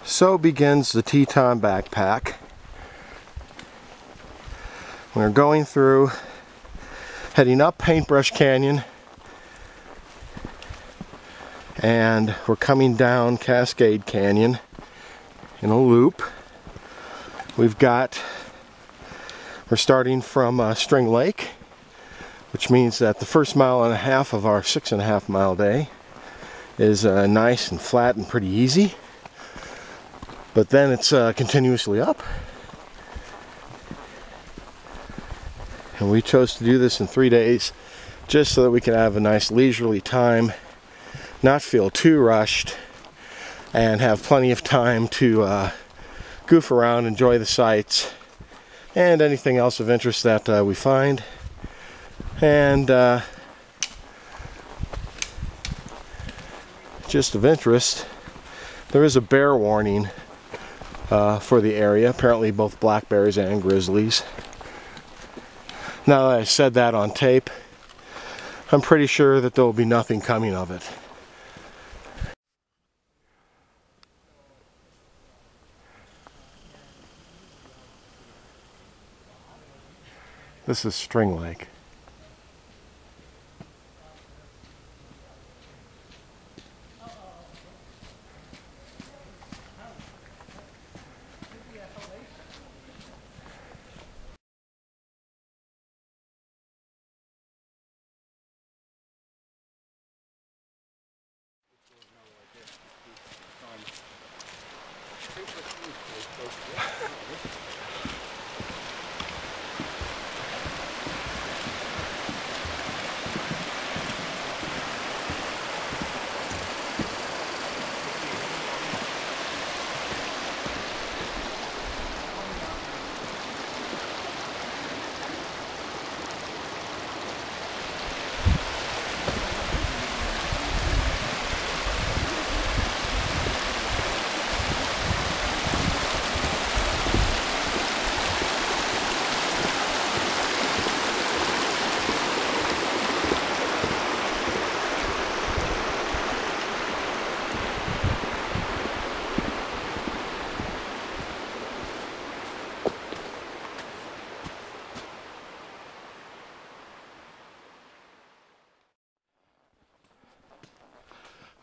So begins the Teton backpack. We're going through, heading up Paintbrush Canyon, and we're coming down Cascade Canyon in a loop. We're starting from String Lake, which means that the first mile and a half of our 6.5 mile day is nice and flat and pretty easy. But then it's continuously up. And we chose to do this in 3 days just so that we can have a nice leisurely time, not feel too rushed, and have plenty of time to goof around, enjoy the sights, and anything else of interest that we find. And just of interest, there is a bear warning for the area. Apparently both black bears and grizzlies. Now that I said that on tape, I'm pretty sure that there will be nothing coming of it. This is String Lake.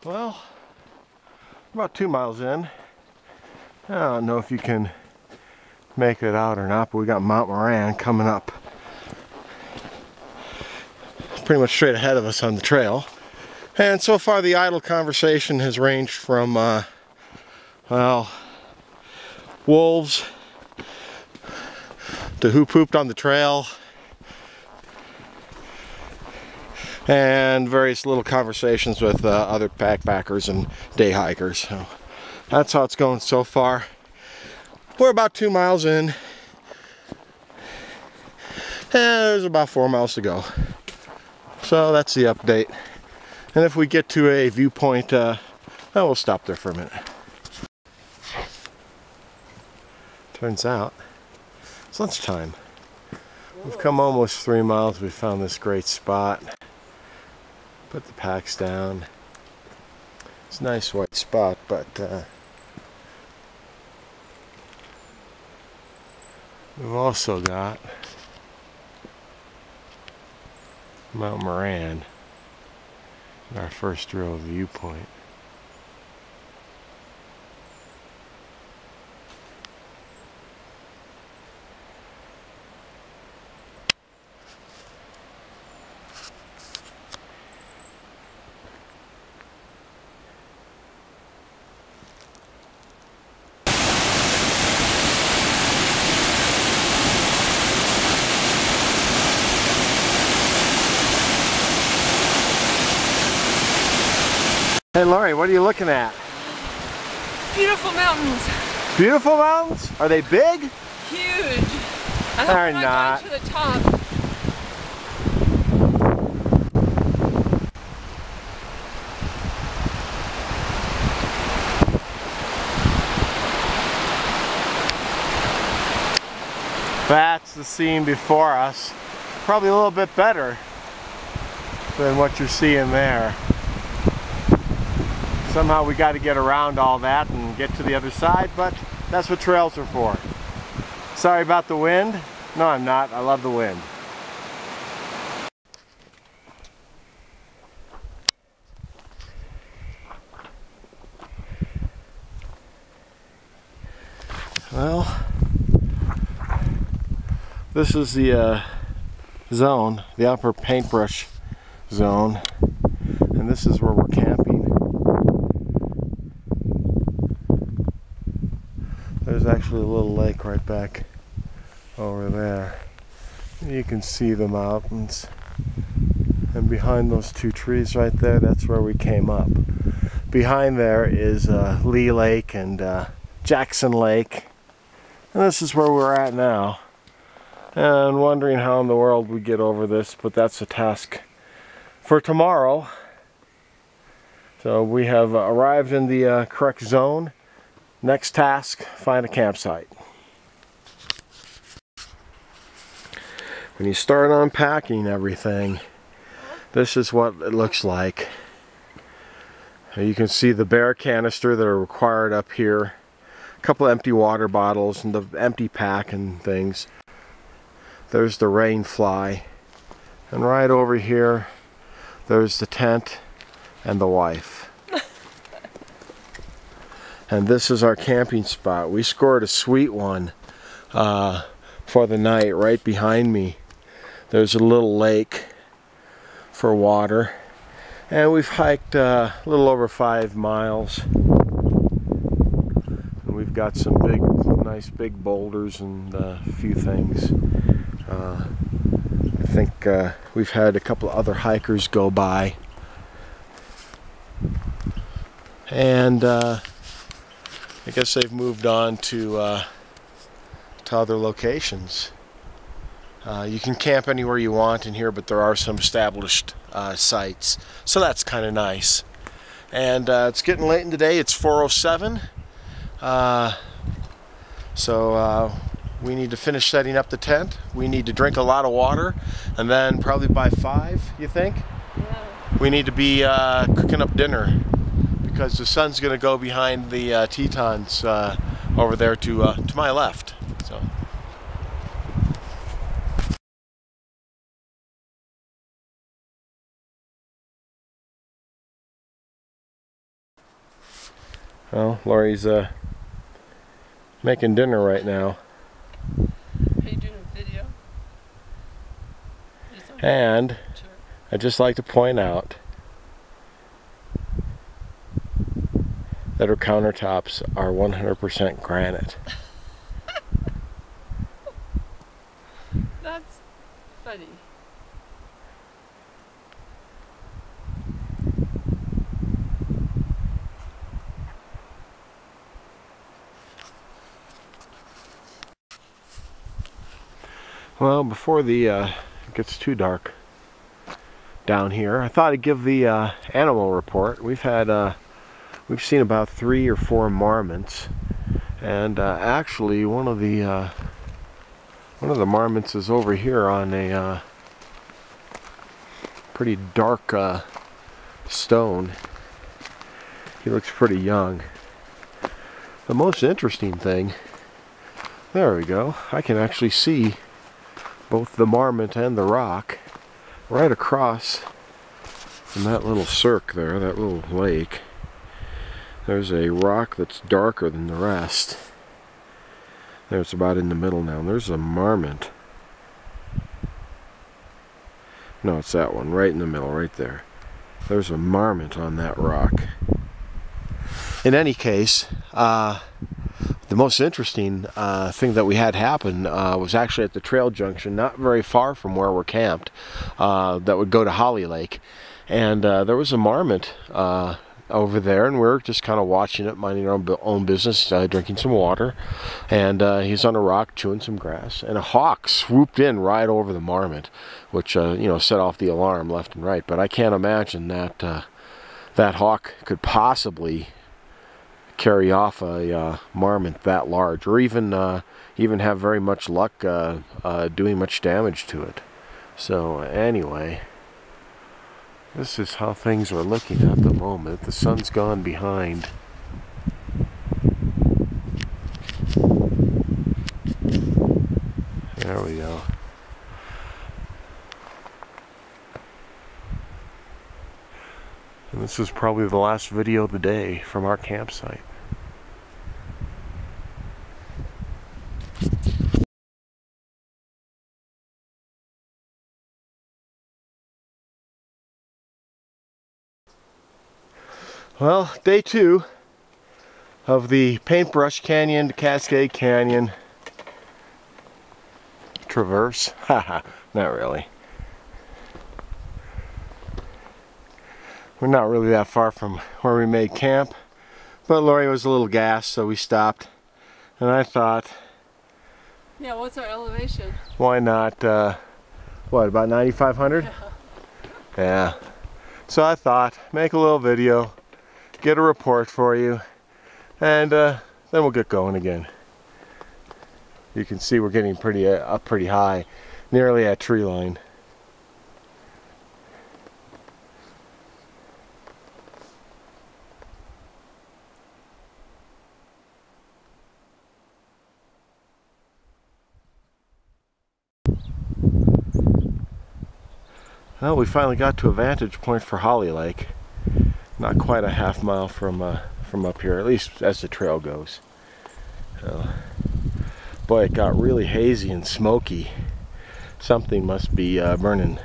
Well, about 2 miles in. I don't know if you can make it out or not, but we got Mount Moran coming up pretty much straight ahead of us on the trail. And so far the idle conversation has ranged from, well, wolves to who pooped on the trail, and various little conversations with other backpackers and day hikers. So that's how it's going so far. We're about 2 miles in, and there's about 4 miles to go. So that's the update. And if we get to a viewpoint, we'll stop there for a minute. Turns out it's lunchtime. We've come almost 3 miles. We found this great spot. Put the packs down. It's a nice white spot, but we've also got Mount Moran, our first real viewpoint. Hey Laurie, what are you looking at? Beautiful mountains. Beautiful mountains? Are they big? Huge. I hope They're we're not not. going to the top. That's the scene before us. Probably a little bit better than what you're seeing there. Somehow we got to get around all that and get to the other side, but that's what trails are for. Sorry about the wind. No, I'm not. I love the wind. Well, this is the zone, the upper Paintbrush zone, and this is where we're camping. There's actually a little lake right back over there. You can see the mountains, and behind those two trees right there, that's where we came up. Behind there is Lee Lake and Jackson Lake, and this is where we're at now. And wondering how in the world we get over this, but that's a task for tomorrow. So we have arrived in the correct zone. Next task, find a campsite. When you start unpacking everything, this is what it looks like. You can see the bear canister that are required up here. A couple empty water bottles and the empty pack and things. There's the rain fly, and right over here there's the tent and the wife. And this is our camping spot. We scored a sweet one for the night. Right behind me there's a little lake for water, and we've hiked a little over 5 miles, and we've got some nice big boulders and a few things. I think we've had a couple of other hikers go by, and I guess they've moved on to other locations. You can camp anywhere you want in here, but there are some established sites, so that's kind of nice. And it's getting late in the day. It's 4:07, so we need to finish setting up the tent. We need to drink a lot of water, and then probably by 5, you think? Yeah. We need to be cooking up dinner, because the sun's going to go behind the Tetons over there to my left. So. Well, Lori's making dinner right now. Are you doing a video? And sure. I'd just like to point out that her countertops are 100% granite. That's funny. Well, before it gets too dark down here, I thought I'd give the animal report. We've seen about 3 or 4 marmots, and actually one of the marmots is over here on a pretty dark stone. He looks pretty young. The most interesting thing, there we go, I can actually see both the marmot and the rock right across from that little cirque there, that little lake. There's a rock that's darker than the rest. There's about in the middle now. There's a marmot. No, it's that one, right in the middle, right there. There's a marmot on that rock. In any case, the most interesting thing that we had happen was actually at the trail junction, not very far from where we're camped, that would go to Holly Lake. And there was a marmot over there, and we're just kind of watching it, minding our own business, drinking some water. And he's on a rock chewing some grass, and a hawk swooped in right over the marmot, which set off the alarm left and right. But I can't imagine that that hawk could possibly carry off a marmot that large, or even have very much luck doing much damage to it. So anyway, This is how things are looking at the moment. The sun's gone behind. There we go. And this is probably the last video of the day from our campsite. Well, day 2 of the Paintbrush Canyon to Cascade Canyon traverse. Haha, not really. We're not really that far from where we made camp, but Lori was a little gassed, so we stopped. And I thought, Yeah, what's our elevation? why not, what, about 9,500? Yeah. Yeah. So I thought, make a little video, get a report for you, and then we'll get going again. You can see we're getting up pretty high, nearly at tree line. Well, we finally got to a vantage point for Holly Lake. Not quite a half mile from up here, at least as the trail goes. Boy, it got really hazy and smoky. Something must be burning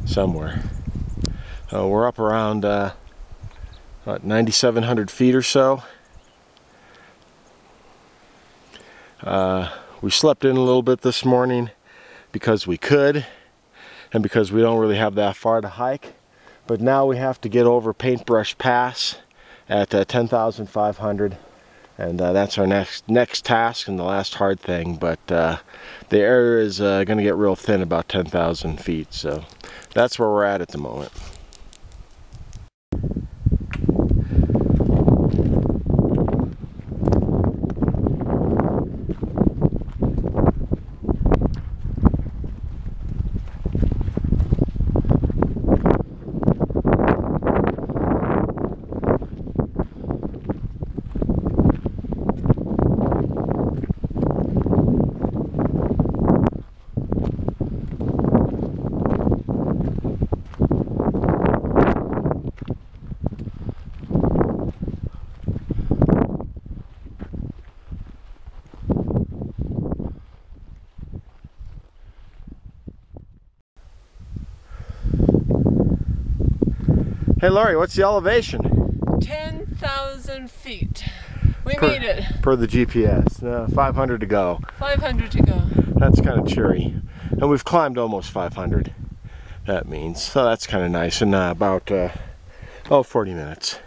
somewhere. We're up around 9,700 feet or so. We slept in a little bit this morning because we could, and because we don't really have that far to hike. But now we have to get over Paintbrush Pass at 10,500, and that's our next task and the last hard thing. But the area is going to get real thin about 10,000 feet, so that's where we're at the moment. Hey Laurie, what's the elevation? 10,000 feet. We made it. Per the GPS. 500 to go. 500 to go. That's kind of cheery. And we've climbed almost 500. That means. So that's kind of nice. In about 40 minutes.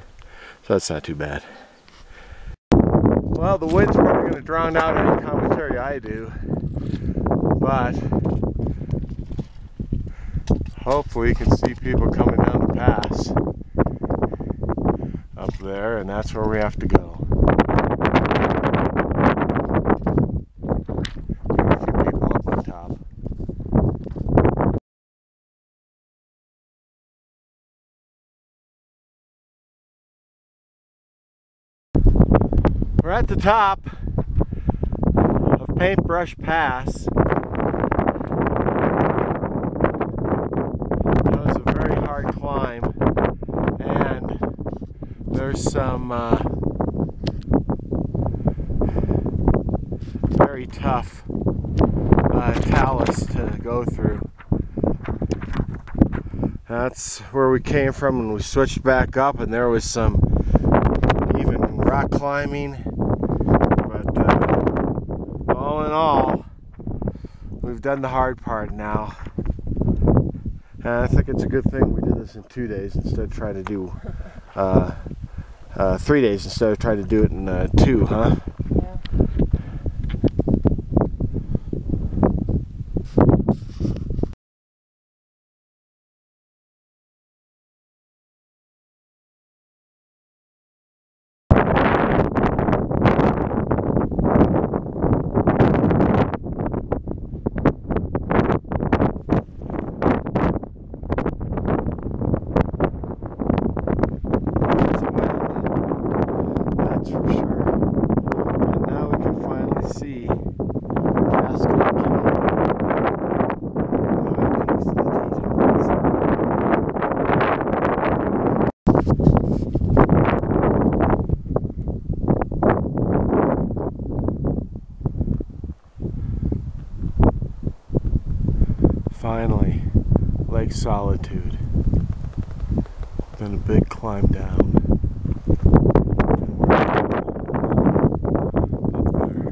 So that's not too bad. Well, the wind's probably going to drown out any commentary I do. But hopefully you can see people coming down the pass up there, and that's where we have to go. Got a few people up on top. We're at the top of Paintbrush Pass. That was a very hard climb, and there's some very tough talus to go through. That's where we came from, and we switched back up, and there was some even rock climbing. But all in all, we've done the hard part now. And I think it's a good thing we did this in 2 days instead of trying to do 3 days instead of trying to do it in 2, huh? Yeah. for sure. And now we can finally see Cascade Canyon, the high peaks of the Tetons. Finally, Lake Solitude. Then a big climb down. And we're up there.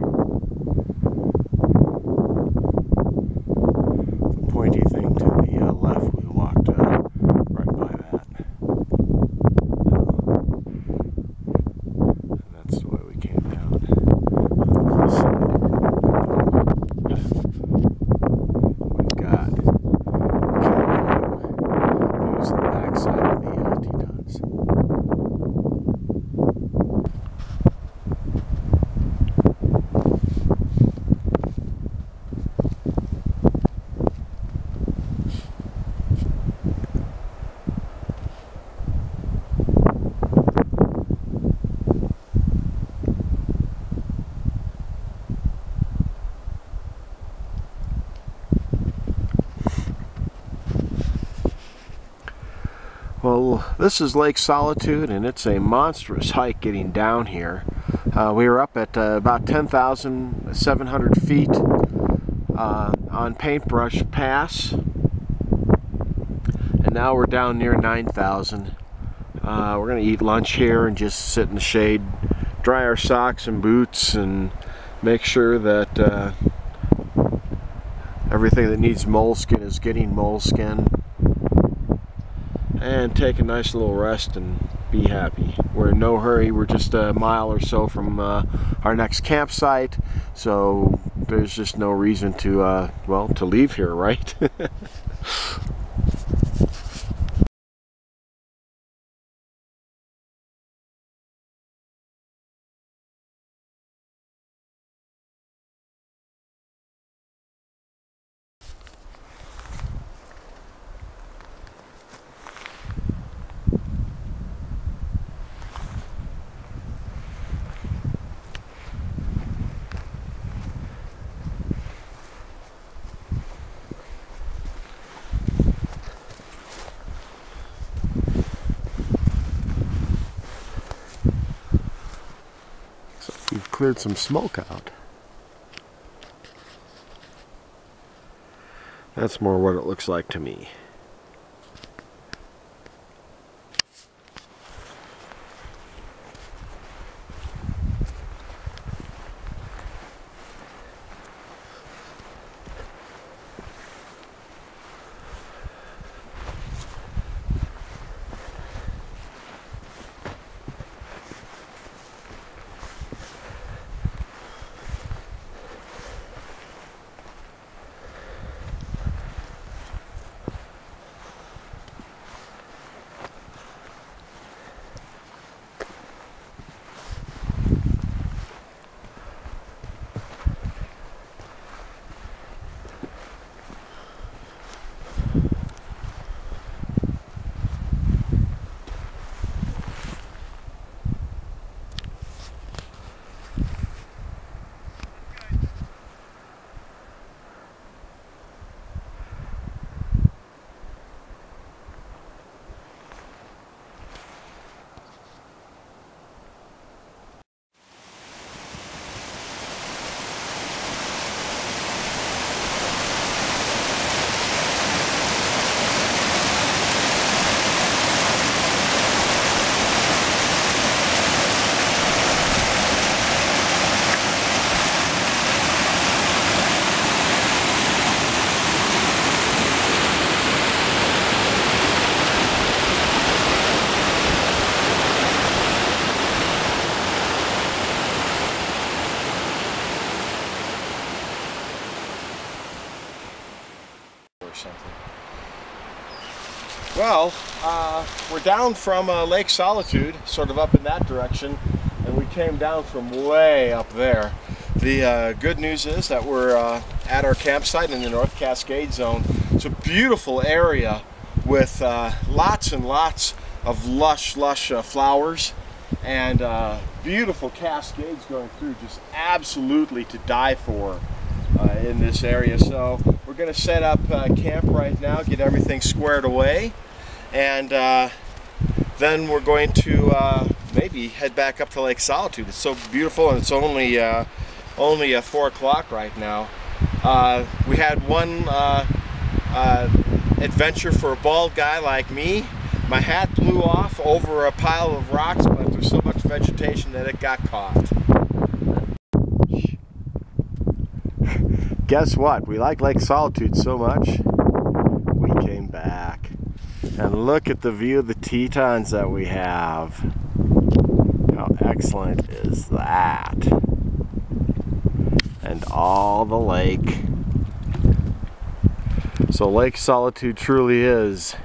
The pointy thing to the left, we walked right by that. And that's the way we came down on the side. We've got views of the backside of the Tetons. Well, this is Lake Solitude, and it's a monstrous hike getting down here. We were up at about 10,700 feet on Paintbrush Pass, and now we're down near 9,000. We're going to eat lunch here and just sit in the shade, dry our socks and boots, and make sure that everything that needs moleskin is getting moleskin. And take a nice little rest and be happy. We're in no hurry. We're just a mile or so from our next campsite, so there's just no reason to well, to leave here, right? We've cleared some smoke out. That's more what it looks like to me. Well, we're down from Lake Solitude, sort of up in that direction, and we came down from way up there. The good news is that we're at our campsite in the North Cascade Zone. It's a beautiful area with lots and lots of lush flowers, and beautiful cascades going through, just absolutely to die for in this area. So we're going to set up camp right now, get everything squared away, and then we're going to maybe head back up to Lake Solitude. It's so beautiful, and it's only 4 o'clock right now. We had one adventure for a bald guy like me. My hat blew off over a pile of rocks, but there's so much vegetation that it got caught. Guess what? We like Lake Solitude so much, we came back. And look at the view of the Tetons that we have. How excellent is that? And all the lake. So Lake Solitude truly is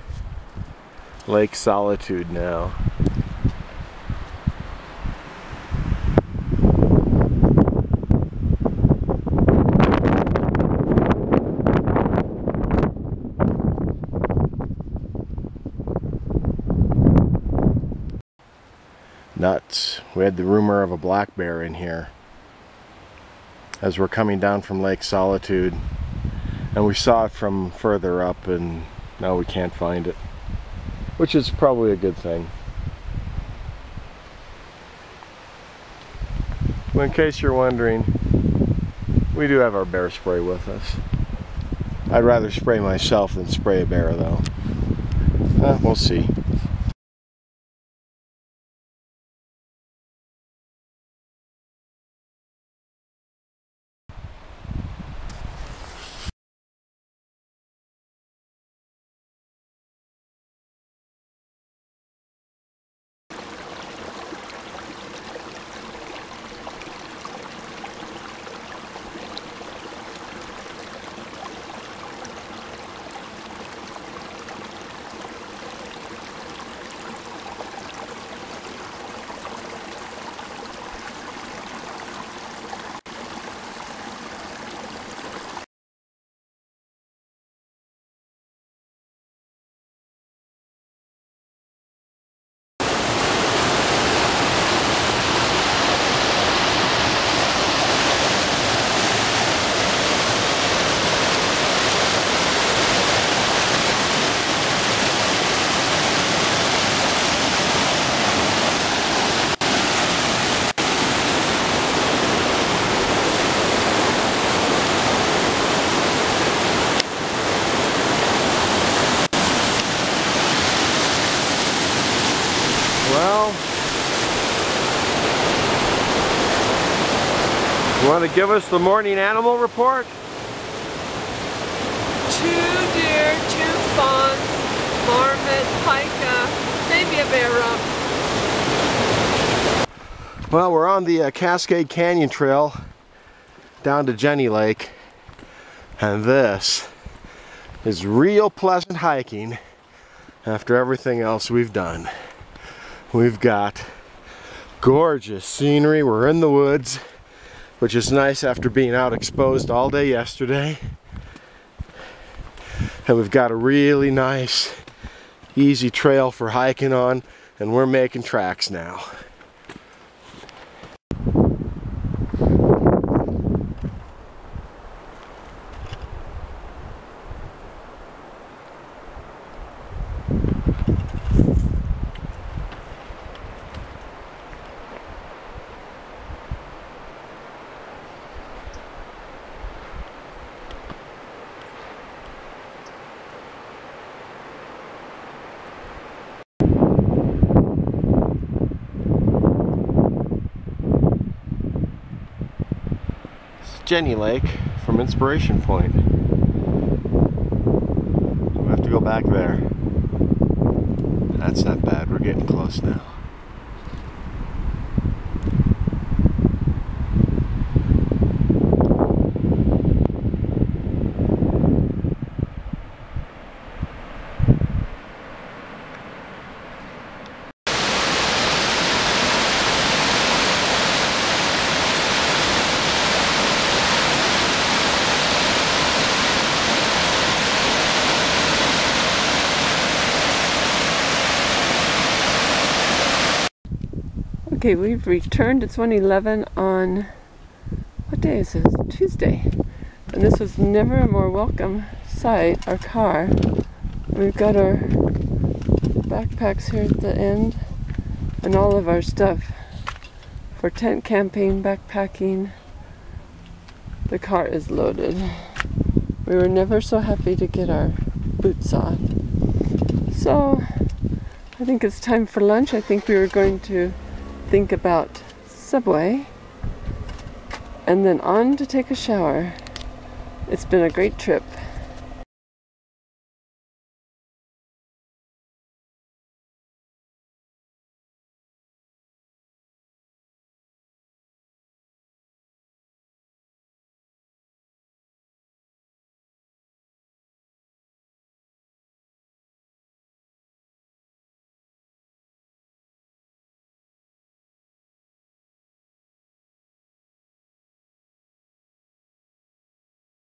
Lake Solitude now. Nuts. We had the rumor of a black bear in here as we're coming down from Lake Solitude, and we saw it from further up, and now we can't find it, which is probably a good thing. Well, in case you're wondering, we do have our bear spray with us. I'd rather spray myself than spray a bear, though. We'll see. Well, you want to give us the morning animal report? 2 deer, 2 fawns, marmot, pika, maybe a bear rump. Well, we're on the Cascade Canyon Trail down to Jenny Lake, and this is real pleasant hiking after everything else we've done. We've got gorgeous scenery. We're in the woods, which is nice after being out exposed all day yesterday. And we've got a really nice, easy trail for hiking on, and we're making tracks now. Jenny Lake from Inspiration Point. We have to go back there. That's not bad, we're getting close now. Okay, we've returned. It's 1:11 on, what day is this? Tuesday. And this was never a more welcome sight, our car. We've got our backpacks here at the end and all of our stuff for tent camping, backpacking. The car is loaded. We were never so happy to get our boots off. So I think it's time for lunch. I think we were going to think about Subway and then on to take a shower. It's been a great trip.